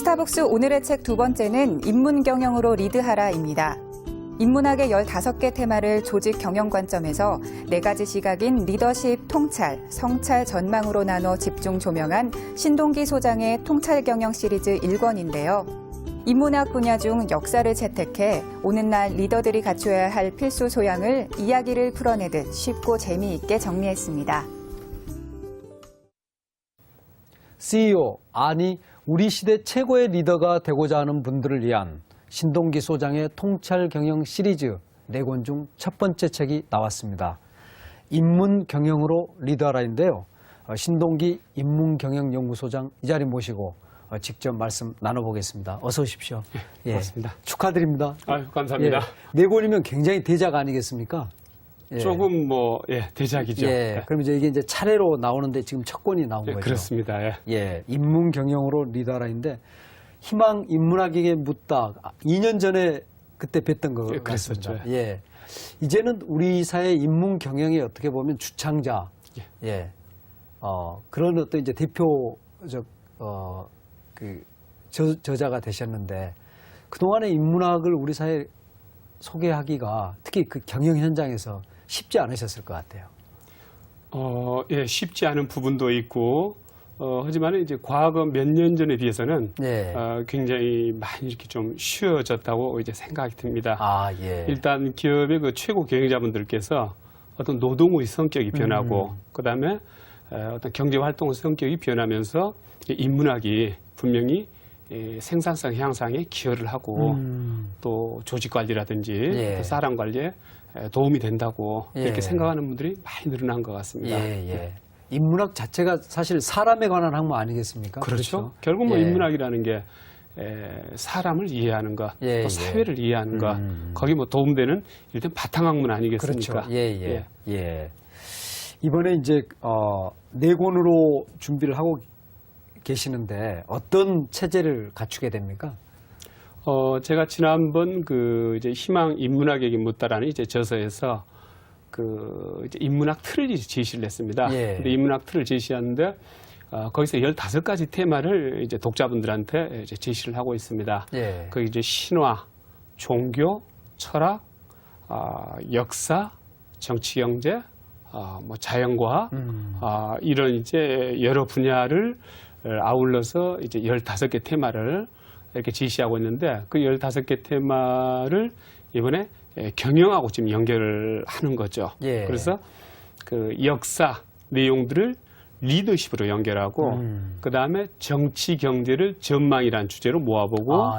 스타벅스 오늘의 책 두 번째는 인문 경영으로 리드하라입니다. 인문학의 15개 테마를 조직 경영 관점에서 4가지 시각인 리더십, 통찰, 성찰, 전망으로 나눠 집중 조명한 신동기 소장의 통찰 경영 시리즈 1권인데요. 인문학 분야 중 역사를 채택해 오늘날 리더들이 갖춰야 할 필수 소양을 이야기를 풀어내듯 쉽고 재미있게 정리했습니다. CEO, 아니 우리 시대 최고의 리더가 되고자 하는 분들을 위한 신동기 소장의 통찰 경영 시리즈 4권 중 첫 번째 책이 나왔습니다. 인문 경영으로 리더하라인데요. 신동기 인문경영연구소장 이 자리 모시고 직접 말씀 나눠보겠습니다. 어서 오십시오. 예, 고맙습니다. 축하드립니다. 아유, 감사합니다. 예, 4권이면 굉장히 대작 아니겠습니까? 예. 조금 대작이죠. 예, 그럼 이제 이게 차례로 나오는데 지금 첫 권이 나온 거죠. 그렇습니다. 예, 인문 경영으로 리더하라인데 희망 인문학에게 묻다 2년 전에 그때 뵀던 거 그랬었죠. 같습니다. 예, 이제는 우리 사회 인문 경영의 어떻게 보면 주창자, 그런 어떤 이제 대표적 저자가 되셨는데 그동안의 인문학을 우리 사회에 소개하기가 특히 그 경영 현장에서 쉽지 않으셨을 것 같아요. 예, 쉽지 않은 부분도 있고, 하지만 이제 과거 몇 년 전에 비해서는 굉장히 많이 이렇게 좀 쉬워졌다고 이제 생각이 듭니다. 아, 예. 일단 기업의 그 최고 경영자분들께서 어떤 노동의 성격이 변하고, 그 다음에 어떤 경제 활동의 성격이 변하면서 인문학이 분명히 생산성 향상에 기여를 하고 또 조직 관리라든지 또 사람 관리에 도움이 된다고 이렇게 생각하는 분들이 많이 늘어난 것 같습니다. 인문학 자체가 사실 사람에 관한 학문 아니겠습니까? 그렇죠. 결국 인문학이라는 게 사람을 이해하는 것, 또 사회를 이해하는 것, 거기 도움되는 일단 바탕학문 아니겠습니까? 그렇죠. 이번에 이제 4권으로 준비를 하고 계시는데 어떤 체제를 갖추게 됩니까? 제가 지난번 이제 희망 인문학에게 묻다라는 이제 저서에서 이제 인문학 틀을 제시를 했습니다. 근데 인문학 틀을 제시하는데 거기서 15가지 테마를 이제 독자분들한테 이제 제시를 하고 있습니다. 거기 이제 신화, 종교, 철학, 역사, 정치, 경제, 자연과학, 이런 이제 여러 분야를 아울러서 이제 15개 테마를 이렇게 제시하고 있는데 그 15개 테마를 이번에 경영하고 지금 연결을 하는 거죠. 그래서 그 역사 내용들을 리더십으로 연결하고 그 다음에 정치 경제를 전망이라는 주제로 모아보고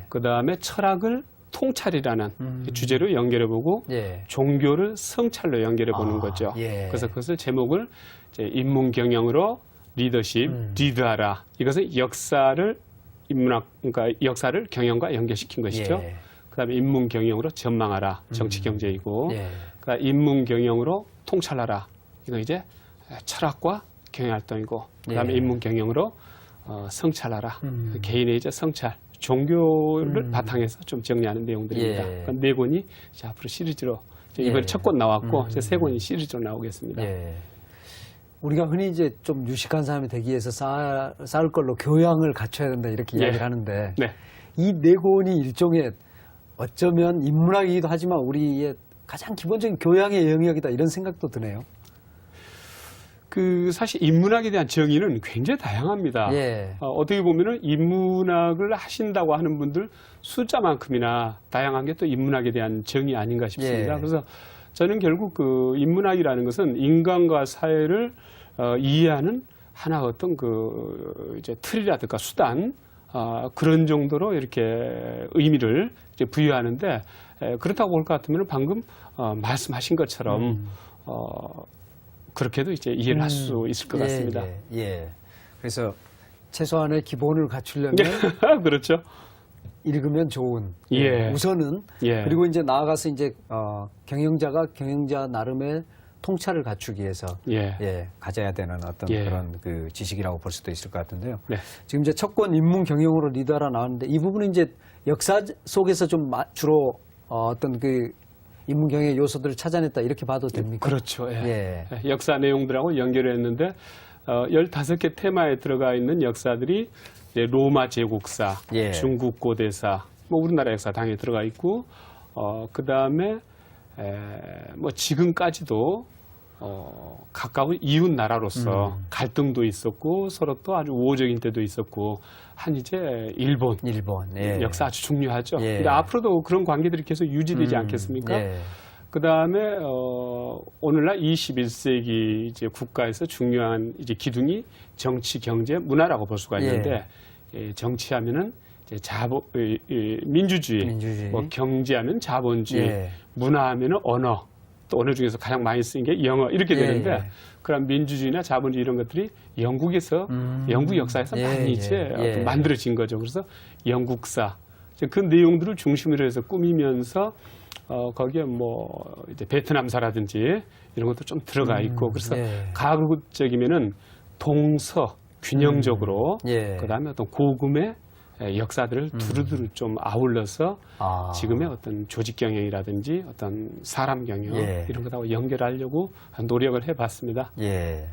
그 다음에 철학을 통찰이라는 주제로 연결해보고 종교를 성찰로 연결해보는 거죠. 그래서 그것을 제목을 이제 인문경영으로 리더십, 리드하라. 이것은 역사를 그러니까 역사를 경영과 연결시킨 것이죠. 그다음에 인문 경영으로 전망하라. 정치 경제이고, 그다음 인문 경영으로 통찰하라. 이건 이제 철학과 경영 활동이고, 그다음에 인문 경영으로 성찰하라. 개인의 이제 성찰, 종교를 바탕에서 좀 정리하는 내용들입니다. 그러니까 4권이 이제 앞으로 시리즈로 이번에 첫 권 나왔고, 이제 3권이 시리즈로 나오겠습니다. 우리가 흔히 이제 좀 유식한 사람이 되기 위해서 쌓을 걸로 교양을 갖춰야 된다 이렇게 이야기를 하는데 이 4권이 일종의 어쩌면 인문학이기도 하지만 우리의 가장 기본적인 교양의 영역이다 이런 생각도 드네요. 사실 인문학에 대한 정의는 굉장히 다양합니다. 어떻게 보면은 인문학을 하신다고 하는 분들 숫자만큼이나 다양한 게 또 인문학에 대한 정의 아닌가 싶습니다. 그래서 저는 결국 인문학이라는 것은 인간과 사회를 이해하는 하나 어떤 이제 틀이라든가 수단, 그런 정도로 이렇게 의미를 이제 부여하는데, 그렇다고 볼 것 같으면 방금 말씀하신 것처럼 그렇게도 이제 이해를 할 수 있을 것 같습니다. 그래서 최소한의 기본을 갖추려면 그렇죠. 읽으면 좋은. 우선은 그리고 이제 나아가서 이제 경영자가 경영자 나름의 통찰을 갖추기 위해서 가져야 되는 어떤 그런 그 지식이라고 볼 수도 있을 것 같은데요. 지금 이제 첫 권 인문 경영으로 리더하라 나왔는데 이 부분은 이제 역사 속에서 좀 주로 어떤 그 인문 경영의 요소들을 찾아냈다 이렇게 봐도 됩니까? 그렇죠. 역사 내용들하고 연결을 했는데 15개 테마에 들어가 있는 역사들이 이제 로마 제국사, 예. 중국 고대사, 뭐 우리나라 역사 당연히 들어가 있고, 그 다음에 뭐 지금까지도 가까운 이웃 나라로서 갈등도 있었고 서로 또 아주 우호적인 때도 있었고 한 이제 일본 예. 역사 아주 중요하죠. 예. 근데 앞으로도 그런 관계들이 계속 유지되지 않겠습니까? 예. 그 다음에 오늘날 21세기 이제 국가에서 중요한 이제 기둥이 정치, 경제, 문화라고 볼 수가 있는데 정치하면은 이제 민주주의, 뭐 경제하면 자본주의, 예. 문화하면은 언어, 또 언어 중에서 가장 많이 쓰인 게 영어 이렇게 되는데 예. 그런 민주주의나 자본주의 이런 것들이 영국에서 영국 역사에서 많이 이제 어떤 만들어진 거죠. 그래서 영국사 이제 그 내용들을 중심으로 해서 꾸미면서 거기에 뭐 이제 베트남사라든지 이런 것도 좀 들어가 있고 그래서 가급적이면은 동서 균형적으로 그다음에 어떤 고금의 역사들을 두루두루 좀 아울러서 지금의 어떤 조직 경영이라든지 어떤 사람 경영 이런 것하고 연결하려고 노력을 해봤습니다. 예.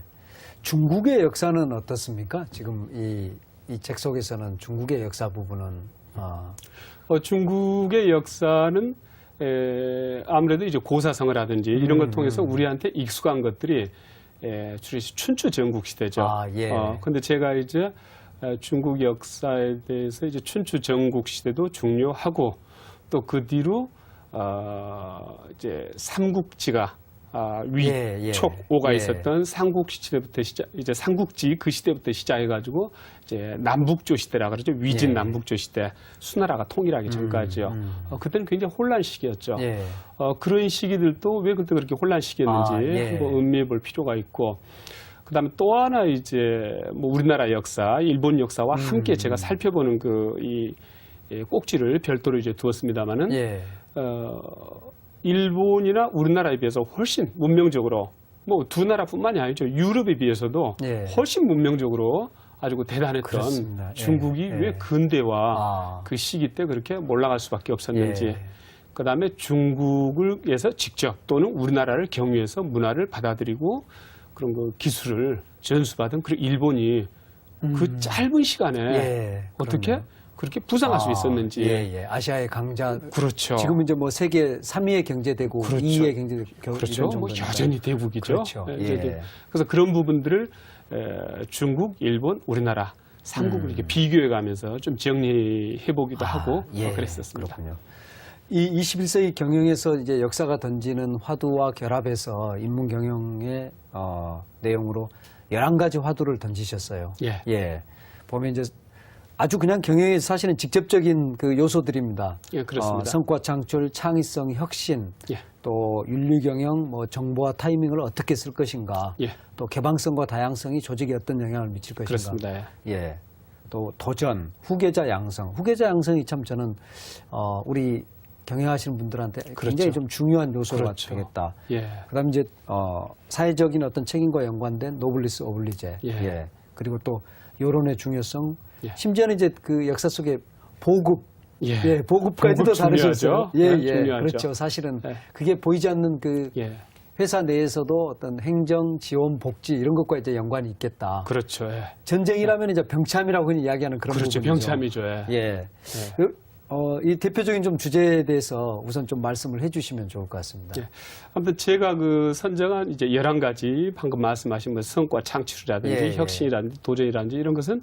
중국의 역사는 어떻습니까? 지금 이 책 속에서는 중국의 역사 부분은 중국의 역사는 아무래도 이제 고사성어라든지 이런 걸 통해서 우리한테 익숙한 것들이 주로 춘추 전국 시대죠. 근데 제가 이제 중국 역사에 대해서 이제 춘추 전국 시대도 중요하고 또 그 뒤로 이제 삼국지가 위촉오가 있었던 삼국시 시대부터 이제 삼국지 그 시대부터 시작해가지고 이제 남북조 시대라 그러죠. 위진 남북조 시대 수나라가 통일하기 전까지요. 그때는 굉장히 혼란 시기였죠. 그런 시기들도 왜 그때 그렇게 혼란 시기였는지 한번 음미해볼 필요가 있고. 그다음에 또 하나 이제 뭐 우리나라 역사, 일본 역사와 함께 제가 살펴보는 이 꼭지를 별도로 이제 두었습니다만은 일본이나 우리나라에 비해서 훨씬 문명적으로 뭐 두 나라뿐만이 아니죠. 유럽에 비해서도 훨씬 문명적으로 아주 대단했던 그렇습니다. 중국이 왜 근대화 그 시기 때 그렇게 몰락할 수밖에 없었는지. 그다음에 중국에서 직접 또는 우리나라를 경유해서 문화를 받아들이고 그런 그 기술을 전수받은 그 일본이 그 짧은 시간에 어떻게 그렇게 부상할 수 있었는지. 아시아의 강자. 그렇죠. 지금 이제 뭐 세계 3위의 경제대국, 2위의 경제대국. 그렇죠. 뭐 여전히 대국이죠. 그렇죠. 그래서 그런 부분들을 중국, 일본, 우리나라 3국을 이렇게 비교해 가면서 좀 정리해 보기도 하고 그랬었습니다. 그렇군요. 이 21세기 경영에서 이제 역사가 던지는 화두와 결합해서 인문 경영의 내용으로 11가지 화두를 던지셨어요. 보면 이제 아주 그냥 경영에서 사실은 직접적인 그 요소들입니다. 그렇습니다. 성과 창출, 창의성, 혁신, 또 윤리 경영, 뭐 정보와 타이밍을 어떻게 쓸 것인가, 또 개방성과 다양성이 조직에 어떤 영향을 미칠 것인가. 그렇습니다. 또 도전, 후계자 양성. 후계자 양성이 참 저는 우리 경영하시는 분들한테 굉장히 좀 중요한 요소가 되겠다. 그다음 이제 사회적인 어떤 책임과 연관된 노블리스 오블리제. 그리고 또 여론의 중요성. 심지어는 이제 그 역사 속에 보급. 보급까지도 다루셨죠. 그렇죠. 사실은 그게 보이지 않는 그 회사 내에서도 어떤 행정, 지원, 복지 이런 것과 이제 연관이 있겠다. 그렇죠. 전쟁이라면 이제 병참이라고 흔히 이야기하는 그런 부분이죠. 병참이죠. 이 대표적인 좀 주제에 대해서 우선 좀 말씀을 해주시면 좋을 것 같습니다. 아무튼 제가 그 선정한 이제 11가지 방금 말씀하신 뭐 성과 창출이라든지 혁신이라든지 도전이라든지 이런 것은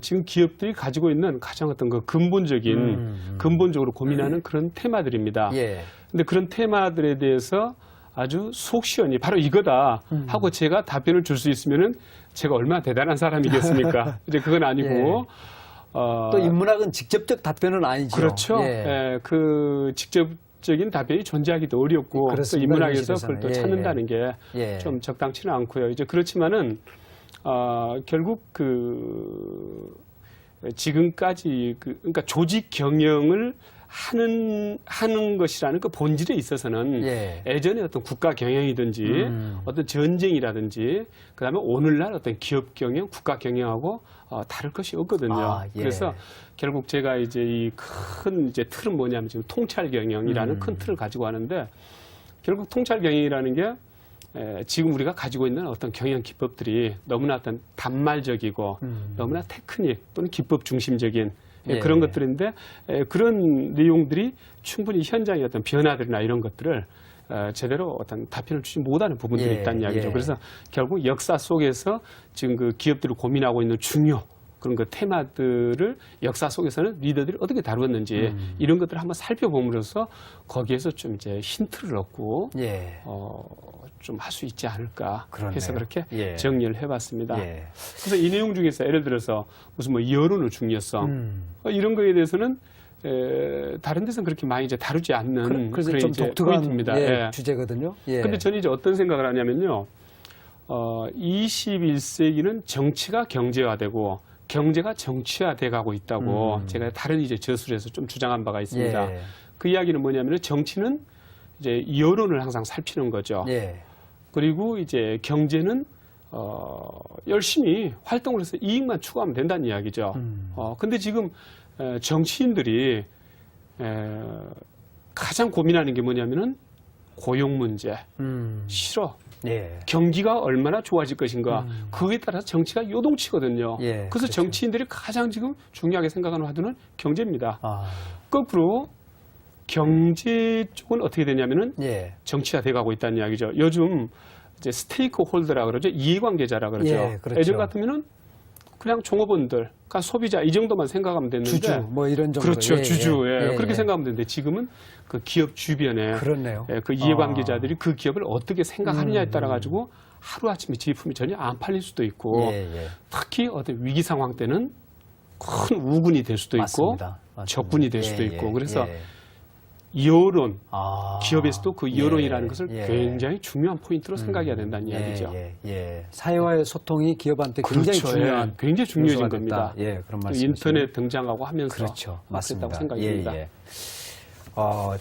지금 기업들이 가지고 있는 가장 어떤 그 근본적으로 고민하는 그런 테마들입니다. 근데 그런 테마들에 대해서 아주 속 시원히 바로 이거다 하고 제가 답변을 줄 수 있으면은 제가 얼마나 대단한 사람이겠습니까? 이제 그건 아니고. 또 인문학은 직접적 답변은 아니죠. 그렇죠. 그 직접적인 답변이 존재하기도 어렵고 또 인문학에서 그걸 또 찾는다는 게 좀 적당치는 않고요. 이제 그렇지만은 결국 그 지금까지 그러니까 조직 경영을 하는 것이라는 그 본질에 있어서는 예전에 어떤 국가 경영이든지 어떤 전쟁이라든지 그다음에 오늘날 어떤 기업 경영, 국가 경영하고 다를 것이 없거든요. 그래서 결국 제가 이제 이 큰 이제 틀은 뭐냐면 지금 통찰 경영이라는 큰 틀을 가지고 하는데 결국 통찰 경영이라는 게 지금 우리가 가지고 있는 어떤 경영 기법들이 너무나 어떤 단말적이고 너무나 테크닉 또는 기법 중심적인 그런 것들인데 그런 내용들이 충분히 현장의 어떤 변화들이나 이런 것들을 제대로 어떤 답변을 주지 못하는 부분들이 있다는 이야기죠. 그래서 결국 역사 속에서 지금 그 기업들을 고민하고 있는 중요 그런 그 테마들을 역사 속에서는 리더들이 어떻게 다루었는지 이런 것들을 한번 살펴봄으로써 거기에서 좀 이제 힌트를 얻고 좀 할 수 있지 않을까 해서 그렇게 정리를 해봤습니다. 그래서 이 내용 중에서 예를 들어서 무슨 뭐 여론의 중요성 이런 거에 대해서는 다른 데서는 그렇게 많이 이제 다루지 않는 그래서 좀 독특한 포인트입니다. 주제거든요. 근데 저는 이제 어떤 생각을 하냐면요. 21세기는 정치가 경제화되고 경제가 정치화돼 가고 있다고 제가 다른 이제 저술에서 좀 주장한 바가 있습니다. 그 이야기는 뭐냐면 정치는 이제 여론을 항상 살피는 거죠. 그리고 이제 경제는 열심히 활동을 해서 이익만 추구하면 된다는 이야기죠. 근데 지금 정치인들이 가장 고민하는 게 뭐냐면은 고용 문제, 실업, 경기가 얼마나 좋아질 것인가. 그거에 따라서 정치가 요동치거든요. 그래서 그렇죠. 정치인들이 가장 지금 중요하게 생각하는 화두는 경제입니다. 거꾸로 경제 쪽은 어떻게 되냐면은 정치화 돼가고 있다는 이야기죠. 요즘 이제 스테이크 홀더라 그러죠. 이해관계자라 그러죠. 그렇죠. 예전 같으면 그냥 종업원들, 그러니까 소비자 이 정도만 생각하면 됐는데 주주 뭐 이런 정도. 그렇죠. 주주. 그렇게 생각하면 되는데 지금은 그 기업 주변에 그렇네요. 그 이해관계자들이 그 기업을 어떻게 생각하느냐에 따라 가지고 하루아침에 제품이 전혀 안 팔릴 수도 있고 특히 어떤 위기 상황 때는 큰 우군이 될 수도 있고 맞습니다. 적군이 될 수도 있고 그래서 여론, 기업에서도 그 여론이라는 것을 굉장히 중요한 포인트로 생각해야 된다는 이야기죠. 사회와의 소통이 기업한테 굉장히 중요한, 굉장히 중요해진 겁니다. 그런 말씀이시죠. 인터넷 등장하고 하면서 그렇죠. 맞습니다. 그랬다고 생각이 듭니다.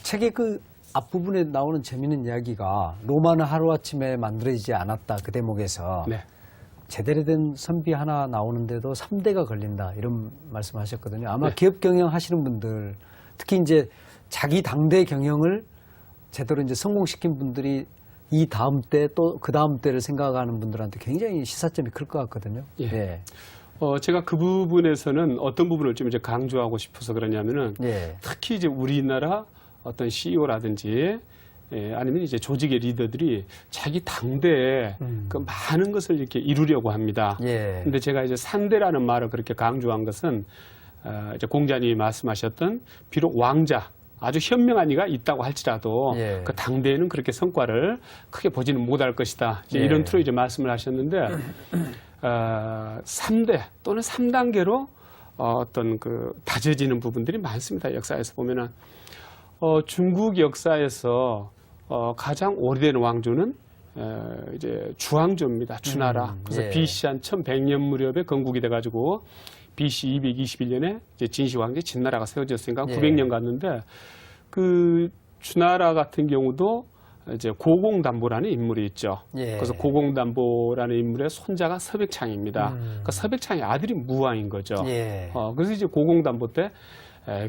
책의 그 앞부분에 나오는 재미있는 이야기가 로마는 하루아침에 만들어지지 않았다 그 대목에서 제대로 된 선비 하나 나오는데도 3대가 걸린다 이런 말씀하셨거든요. 아마 기업 경영 하시는 분들 특히 이제 자기 당대 경영을 제대로 이제 성공시킨 분들이 이 다음 때 또 그 다음 때를 생각하는 분들한테 굉장히 시사점이 클 것 같거든요. 제가 그 부분에서는 어떤 부분을 좀 이제 강조하고 싶어서 그러냐면은 특히 이제 우리나라 어떤 CEO라든지 아니면 이제 조직의 리더들이 자기 당대에 그 많은 것을 이렇게 이루려고 합니다. 근데 제가 이제 3대라는 말을 그렇게 강조한 것은 이제 공자님이 말씀하셨던 비록 왕자 아주 현명한 이가 있다고 할지라도 그 당대에는 그렇게 성과를 크게 보지는 못할 것이다. 이제 이런 틀로 이제 말씀을 하셨는데 3대 또는 3단계로 어떤 그 다져지는 부분들이 많습니다. 역사에서 보면은 중국 역사에서 가장 오래된 왕조는 이제 주왕조입니다. 주나라. 그래서 BC 한 1100년 무렵에 건국이 돼가지고 BC 221년에 이제 진시황제 진나라가 세워졌으니까 900년 갔는데 그 주나라 같은 경우도 이제 고공담보라는 인물이 있죠. 그래서 고공담보라는 인물의 손자가 서백창입니다. 그러니까 서백창의 아들이 무왕인 거죠. 그래서 이제 고공담보 때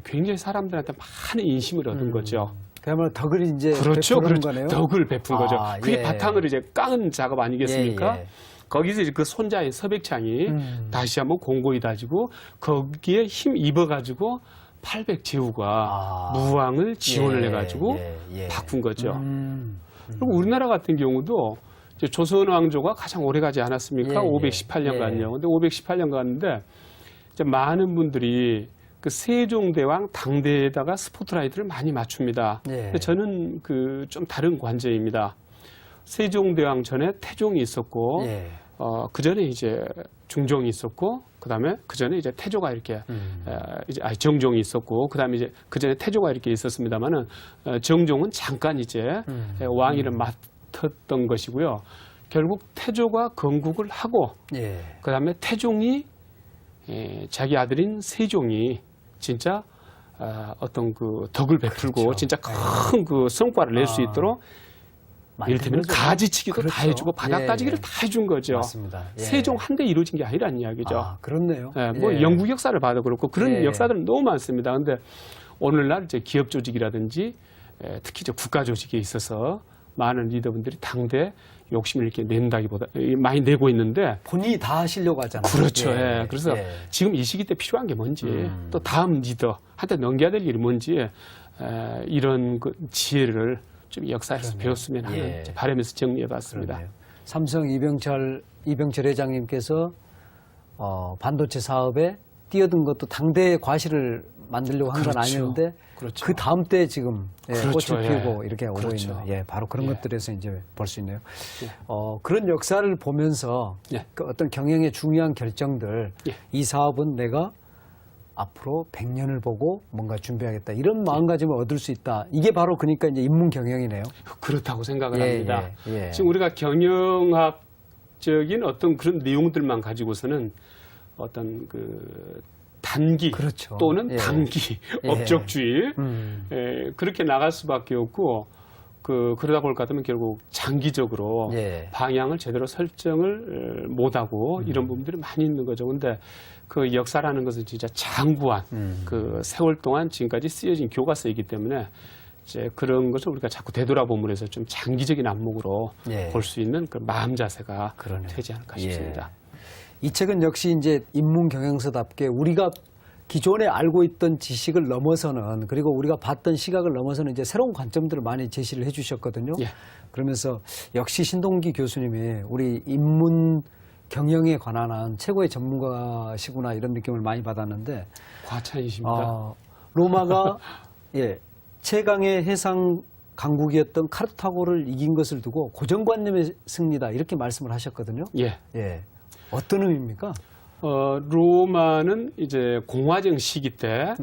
굉장히 사람들한테 많은 인심을 얻은 거죠. 그야말로 덕을 이제 그렇죠. 베푸는 거네요. 덕을 베푼 거죠. 그게 바탕으로 이제 깎은 작업 아니겠습니까? 거기서 이제 그 손자인 서백창이 다시 한번 공고히 다지고 거기에 힘 입어가지고 800제후가 무왕을 지원을 해가지고 바꾼 거죠. 그리고 우리나라 같은 경우도 이제 조선 왕조가 가장 오래 가지 않았습니까? 518년간요. 근데 518년 갔는데 이제 많은 분들이 그 세종대왕 당대에다가 스포트라이트를 많이 맞춥니다. 근데 저는 그 좀 다른 관점입니다. 세종대왕 전에 태종이 있었고, 그 전에 이제 중종이 있었고, 그 다음에 그 전에 이제 태조가 이렇게, 이제 정종이 있었고, 그 다음에 이제 그 전에 태조가 이렇게 있었습니다만은, 정종은 잠깐 이제 왕위를 맡았던 것이고요. 결국 태조가 건국을 하고, 그 다음에 태종이 자기 아들인 세종이 진짜 어떤 그 덕을 베풀고 진짜 큰 그 성과를 낼 수 있도록 이를테면 가지치기도 다 해주고 바닥 따지기를 다 해준 거죠. 맞습니다. 세종 한데 이루어진 게 아니라는 이야기죠. 그렇네요. 뭐 영국 역사를 봐도 그렇고 그런 역사들은 너무 많습니다. 근데 오늘날 이제 기업 조직이라든지 특히 이제 국가 조직에 있어서 많은 리더분들이 당대 욕심을 이렇게 낸다기보다 많이 내고 있는데 본인이 다 하시려고 하잖아요. 그렇죠. 예. 그래서 지금 이 시기 때 필요한 게 뭔지 또 다음 리더한테 넘겨야 될 일이 뭔지 이런 그 지혜를 좀 역사에서 배웠으면 하는 바람에서 정리해봤습니다. 그러네요. 삼성 이병철 회장님께서 반도체 사업에 뛰어든 것도 당대의 과실을 만들려고 한 건 아니었는데 그렇죠. 그 다음 때 지금 그렇죠. 꽃을 피우고 이렇게 오고 그렇죠. 있는 바로 그런 것들에서 이제 볼 수 있네요. 그런 역사를 보면서 그 어떤 경영의 중요한 결정들 이 사업은 내가 앞으로 100년을 보고 뭔가 준비하겠다 이런 마음가짐을 얻을 수 있다. 이게 바로 그러니까 이제 인문 경영이네요. 그렇다고 생각을 합니다. 지금 우리가 경영학적인 어떤 그런 내용들만 가지고서는 어떤 그 단기 그렇죠. 또는 단기 업적주의 그렇게 나갈 수밖에 없고 그러다 볼 것 같으면 결국 장기적으로 방향을 제대로 설정을 못하고 이런 부분들이 많이 있는 거죠. 근데 그 역사라는 것은 진짜 장구한 그 세월 동안 지금까지 쓰여진 교과서이기 때문에 이제 그런 것을 우리가 자꾸 되돌아보면 해서 좀 장기적인 안목으로 볼 수 있는 그 마음 자세가 되지 않을까 싶습니다. 이 책은 역시 이제 인문 경영서답게 우리가 기존에 알고 있던 지식을 넘어서는 그리고 우리가 봤던 시각을 넘어서는 이제 새로운 관점들을 많이 제시를 해 주셨거든요. 그러면서 역시 신동기 교수님이 우리 인문 경영에 관한 한 최고의 전문가시구나 이런 느낌을 많이 받았는데 과찬이십니다. 로마가 최강의 해상 강국이었던 카르타고를 이긴 것을 두고 고정관념의 승리다 이렇게 말씀을 하셨거든요. 어떤 의미입니까? 로마는 이제 공화정 시기 때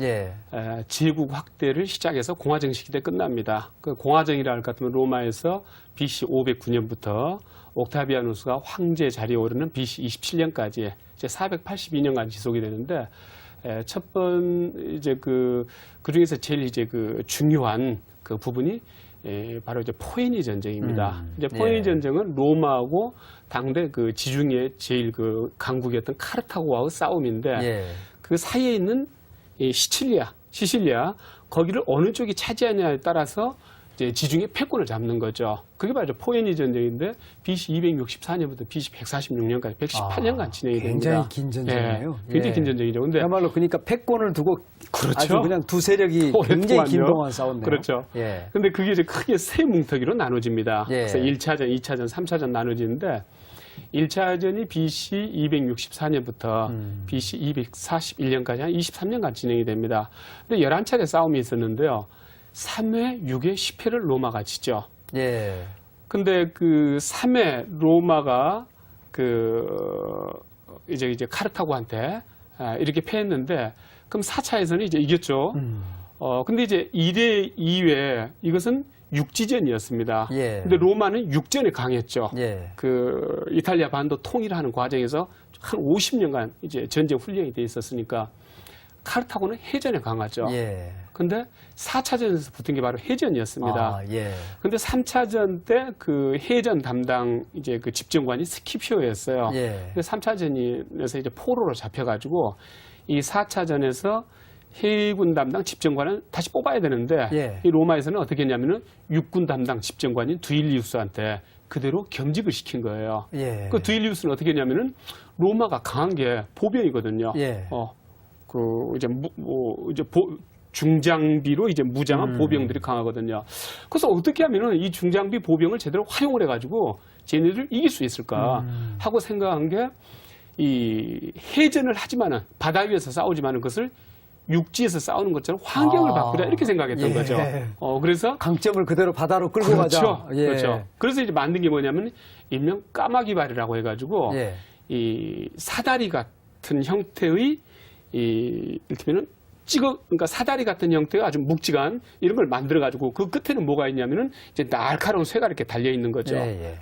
제국 확대를 시작해서 공화정 시기 때 끝납니다. 그 공화정이라 할 것 같으면 로마에서 BC 509년부터 옥타비아누스가 황제 자리에 오르는 BC 27년까지 이제 482년간 지속이 되는데 첫 번 이제 그 중에서 제일 이제 그 중요한 그 부분이 바로 이제 포에니 전쟁입니다. 이제 포에니 전쟁은 로마하고 당대 그 지중해 제일 그 강국이었던 카르타고와의 싸움인데 그 사이에 있는 이 시칠리아 거기를 어느 쪽이 차지하냐에 따라서 이제 지중해 패권을 잡는 거죠. 그게 바로 포에니 전쟁인데 BC 264년부터 BC 146년까지 118년간 진행이 됩니다. 굉장히 긴 전쟁이에요. 굉장히 긴 전쟁이죠. 근데 그야말로 그러니까 패권을 두고 아주 그냥 두 세력이 굉장히 긴 동안 싸웠네요. 그렇죠. 근데 그게 이제 크게 세 뭉텅이로 나눠집니다. 그래서 1차전, 2차전, 3차전 나눠지는데 1차전이 BC 264년부터 BC 241년까지 한 23년간 진행이 됩니다. 근데 11차례 싸움이 있었는데요. 3회, 6회, 10회를 로마가 지죠. 근데 그 3회 로마가 이제 카르타고한테 이렇게 패했는데 그럼 4차에서는 이제 이겼죠. 근데 이제 1회, 2회 이것은 육지전이었습니다. 근데 로마는 육전에 강했죠. 그 이탈리아 반도 통일하는 과정에서 한 50년간 이제 전쟁 훈련이 돼 있었으니까 카르타고는 해전에 강하죠. 근데 4차전에서 붙은 게 바로 해전이었습니다. 근데 3차전 때 그 해전 담당 이제 그 집정관이 스키피오였어요. 근데 3차전에서 이제 포로로 잡혀가지고 이 4차전에서 해군 담당 집정관을 다시 뽑아야 되는데 이 로마에서는 어떻게 했냐면은 육군 담당 집정관인 두일리우스한테 그대로 겸직을 시킨 거예요. 그 두일리우스는 어떻게 했냐면은 로마가 강한 게 보병이거든요. 중장비로 이제 무장한 보병들이 강하거든요. 그래서 어떻게 하면은 이 중장비 보병을 제대로 활용을 해가지고 쟤네들을 이길 수 있을까 하고 생각한 게 이 해전을 하지만은 바다 위에서 싸우지만은 그것을 육지에서 싸우는 것처럼 환경을 바꾸자 이렇게 생각했던 거죠. 그래서 강점을 그대로 바다로 끌고 가자. 그렇죠. 그래서 이제 만든 게 뭐냐면 일명 까마귀발이라고 해가지고 이 사다리 같은 형태의 이를테면은 그러니까 사다리 같은 형태의 아주 묵직한 이런 걸 만들어가지고 그 끝에는 뭐가 있냐면은 이제 날카로운 쇠가 이렇게 달려 있는 거죠.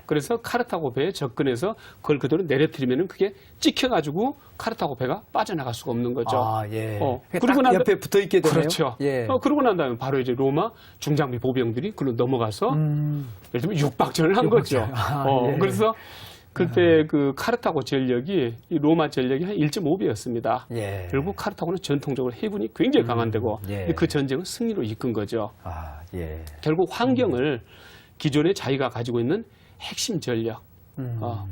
그래서 카르타고 배에 접근해서 그걸 그대로 내려뜨리면은 그게 찍혀가지고 카르타고 배가 빠져나갈 수가 없는 거죠. 그리고 난 옆에 붙어 있게 되네요. 그렇죠. 그러고 난 다음에 바로 이제 로마 중장비 보병들이 그로 넘어가서 예를 들면 육박전을 한 거죠. 그래서 그때 그 카르타고 전력이 이 로마 전력이 한 1.5배였습니다. 결국 카르타고는 전통적으로 해군이 굉장히 강한 데고 그 전쟁을 승리로 이끈 거죠. 결국 환경을 기존에 자기가 가지고 있는 핵심 전력,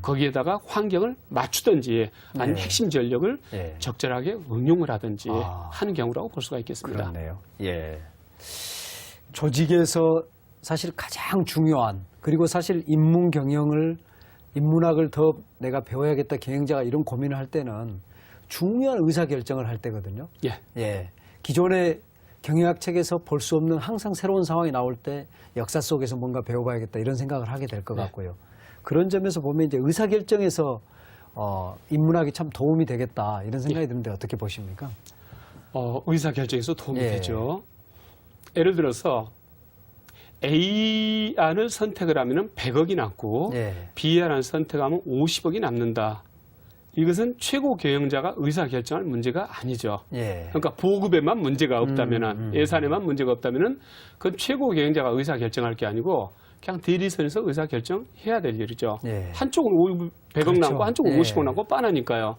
거기에다가 환경을 맞추든지 아니면 핵심 전력을 적절하게 응용을 하든지 하는 경우라고 볼 수가 있겠습니다. 그렇네요. 예. 조직에서 사실 가장 중요한 그리고 사실 인문학을 더 내가 배워야겠다 경영자가 이런 고민을 할 때는 중요한 의사결정을 할 때거든요. 예. 기존의 경영학 책에서 볼 수 없는 항상 새로운 상황이 나올 때 역사 속에서 뭔가 배워봐야겠다 이런 생각을 하게 될 것 같고요. 그런 점에서 보면 이제 의사결정에서 인문학이 참 도움이 되겠다 이런 생각이 드는데 어떻게 보십니까? 의사결정에서 도움이 되죠. 예를 들어서 A안을 선택을 하면 100억이 남고 B안을 선택하면 50억이 남는다. 이것은 최고 경영자가 의사결정할 문제가 아니죠. 그러니까 보급에만 문제가 없다면 예산에만 문제가 없다면 그건 최고 경영자가 의사결정할 게 아니고 그냥 대리선에서 의사결정해야 될 일이죠. 한쪽은 100억 남고 한쪽은 50억 남고 빤하니까요.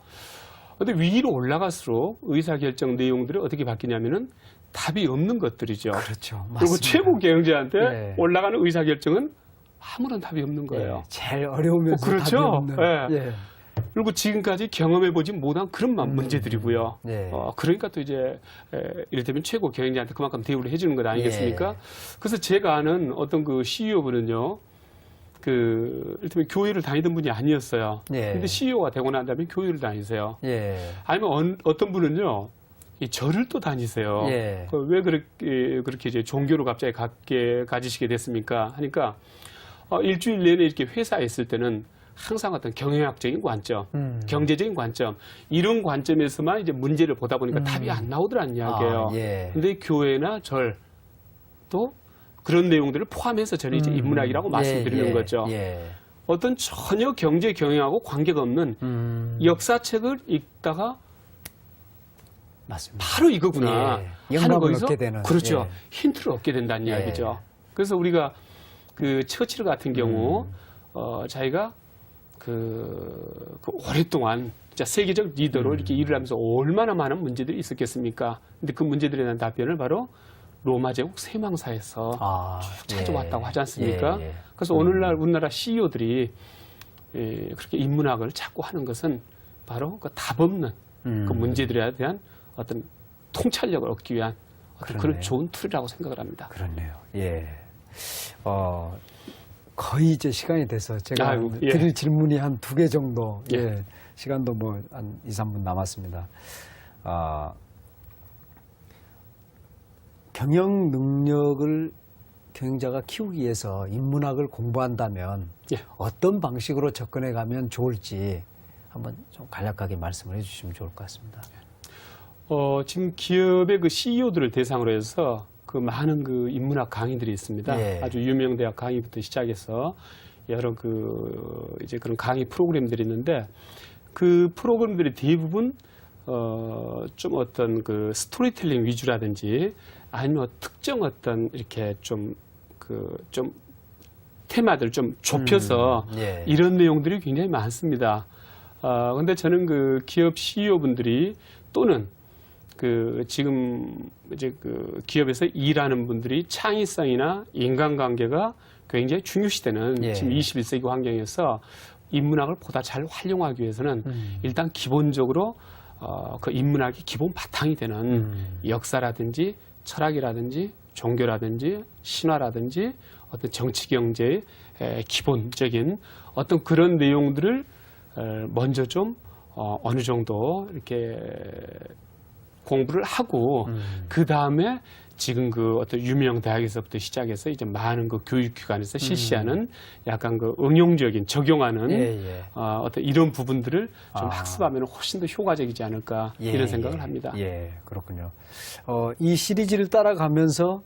그런데 위로 올라갈수록 의사결정 내용들이 어떻게 바뀌냐면은 답이 없는 것들이죠. 그렇죠. 맞습니다. 그리고 최고 경영자한테 올라가는 의사결정은 아무런 답이 없는 거예요. 제일 어려우면서 그렇죠. 답이 없는. 그리고 지금까지 경험해보지 못한 그런 문제들이고요. 그러니까 또 이제 이를테면 최고 경영자한테 그만큼 대우를 해주는 것 아니겠습니까? 그래서 제가 아는 어떤 그 CEO분은요. 이를테면 교회를 다니던 분이 아니었어요. 근데 CEO가 되고 난 다음에 교회를 다니세요. 아니면 어떤 분은요. 이 절을 또 다니세요. 왜 그렇게 이제 종교를 갑자기 가지시게 됐습니까? 하니까 일주일 내내 이렇게 회사에 있을 때는 항상 어떤 경영학적인 관점, 경제적인 관점 이런 관점에서만 이제 문제를 보다 보니까 답이 안 나오더라는 이야기예요. 근데 교회나 절 또 그런 내용들을 포함해서 저는 이제 인문학이라고 말씀드리는 거죠. 어떤 전혀 경제 경영하고 관계가 없는 역사책을 읽다가 맞습니다. 바로 이거구나 하는 거에서 얻게 되는. 그렇죠. 힌트를 얻게 된다는 이야기죠. 그래서 우리가 그 처칠 같은 경우 자기가 그 오랫동안 진짜 세계적 리더로 이렇게 일을 하면서 얼마나 많은 문제들이 있었겠습니까? 근데 그 문제들에 대한 답변을 바로 로마 제국 세망사에서 쭉 찾아왔다고 하지 않습니까? 그래서 오늘날 우리나라 CEO들이 그렇게 인문학을 찾고 하는 것은 바로 그 답 없는 그 문제들에 대한 어떤 통찰력을 얻기 위한 어떤 그런 좋은 툴이라고 생각을 합니다. 그렇네요. 거의 이제 시간이 돼서 제가 드릴 질문이 한 2개 정도, 시간도 뭐 한 2, 3분 남았습니다. 경영 능력을 경영자가 키우기 위해서 인문학을 공부한다면 어떤 방식으로 접근해 가면 좋을지 한번 좀 간략하게 말씀을 해주시면 좋을 것 같습니다. 지금 기업의 그 CEO들을 대상으로 해서 그 많은 그 인문학 강의들이 있습니다. 아주 유명 대학 강의부터 시작해서 여러 이제 그런 강의 프로그램들이 있는데 그 프로그램들이 대부분 좀 어떤 그 스토리텔링 위주라든지 아니면 특정 어떤 이렇게 좀 테마들 좀 좁혀서 이런 내용들이 굉장히 많습니다. 근데 저는 그 기업 CEO분들이 또는 지금 이제 기업에서 일하는 분들이 창의성이나 인간관계가 굉장히 중요시되는 지금 21세기 환경에서 인문학을 보다 잘 활용하기 위해서는 일단 기본적으로 그 인문학이 기본 바탕이 되는 역사라든지 철학이라든지 종교라든지 신화라든지 어떤 정치 경제의 기본적인 어떤 그런 내용들을 먼저 좀 어느 정도 이렇게 공부를 하고 그 다음에 지금 그 어떤 유명 대학에서부터 시작해서 이제 많은 그 교육기관에서 실시하는 약간 그 응용적인 적용하는 어떤 이런 부분들을 좀 학습하면 훨씬 더 효과적이지 않을까 이런 생각을 합니다. 그렇군요. 이 시리즈를 따라가면서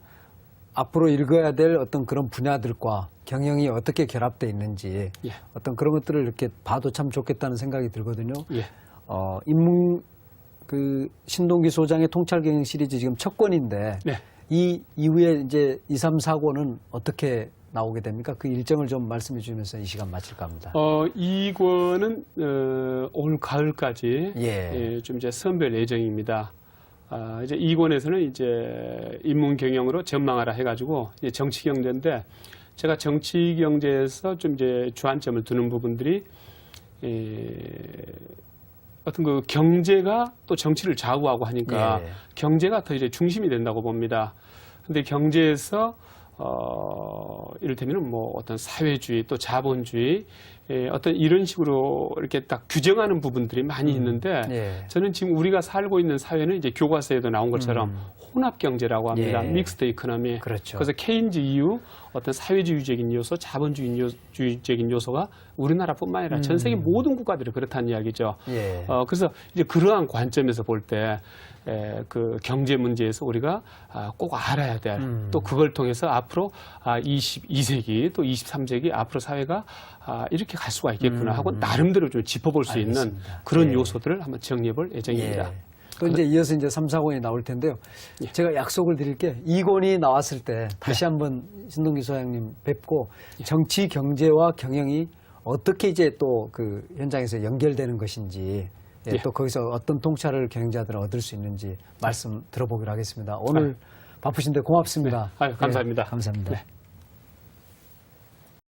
앞으로 읽어야 될 어떤 그런 분야들과 경영이 어떻게 결합되어 있는지 어떤 그런 것들을 이렇게 봐도 참 좋겠다는 생각이 들거든요. 신동기 소장의 통찰경영 시리즈 지금 첫 권인데 이 이후에 이제 2, 3, 4권은 어떻게 나오게 됩니까? 그 일정을 좀 말씀해 주면서 이 시간 마칠까 합니다. 이 권은 올 가을까지 좀 이제 선별 예정입니다. 이제 이 권에서는 이제 인문 경영으로 전망하라 해가지고 이제 정치 경제인데 제가 정치 경제에서 좀 이제 주안점을 두는 부분들이 어떤 그 경제가 또 정치를 좌우하고 하니까 경제가 더 이제 중심이 된다고 봅니다. 근데 경제에서 이를테면 뭐 어떤 사회주의 또 자본주의 어떤 이런 식으로 이렇게 딱 규정하는 부분들이 많이 있는데 저는 지금 우리가 살고 있는 사회는 이제 교과서에도 나온 것처럼 혼합 경제라고 합니다. 믹스드 이코노미. 그렇죠. 그래서 케인즈 이후 어떤 사회주의적인 요소, 자본주의적인 요소가 우리나라뿐만 아니라 전 세계 모든 국가들이 그렇다는 이야기죠. 그래서 이제 그러한 관점에서 볼 때 그 경제 문제에서 우리가 꼭 알아야 될 또 그걸 통해서 앞으로 22세기 또 23세기 앞으로 사회가 이렇게 갈 수가 있겠구나 하고 나름대로 좀 짚어볼 수 있는 그런 요소들을 한번 정리해 볼 예정입니다. 또 이제 이어서 이제 3, 4권이 나올 텐데요. 제가 약속을 드릴게 2권이 나왔을 때 다시 한번 신동기 소장님 뵙고 정치, 경제와 경영이 어떻게 이제 또 그 현장에서 연결되는 것인지 또 거기서 어떤 통찰을 경영자들은 얻을 수 있는지 말씀 들어보기로 하겠습니다. 오늘 바쁘신데 고맙습니다. 감사합니다. 감사합니다.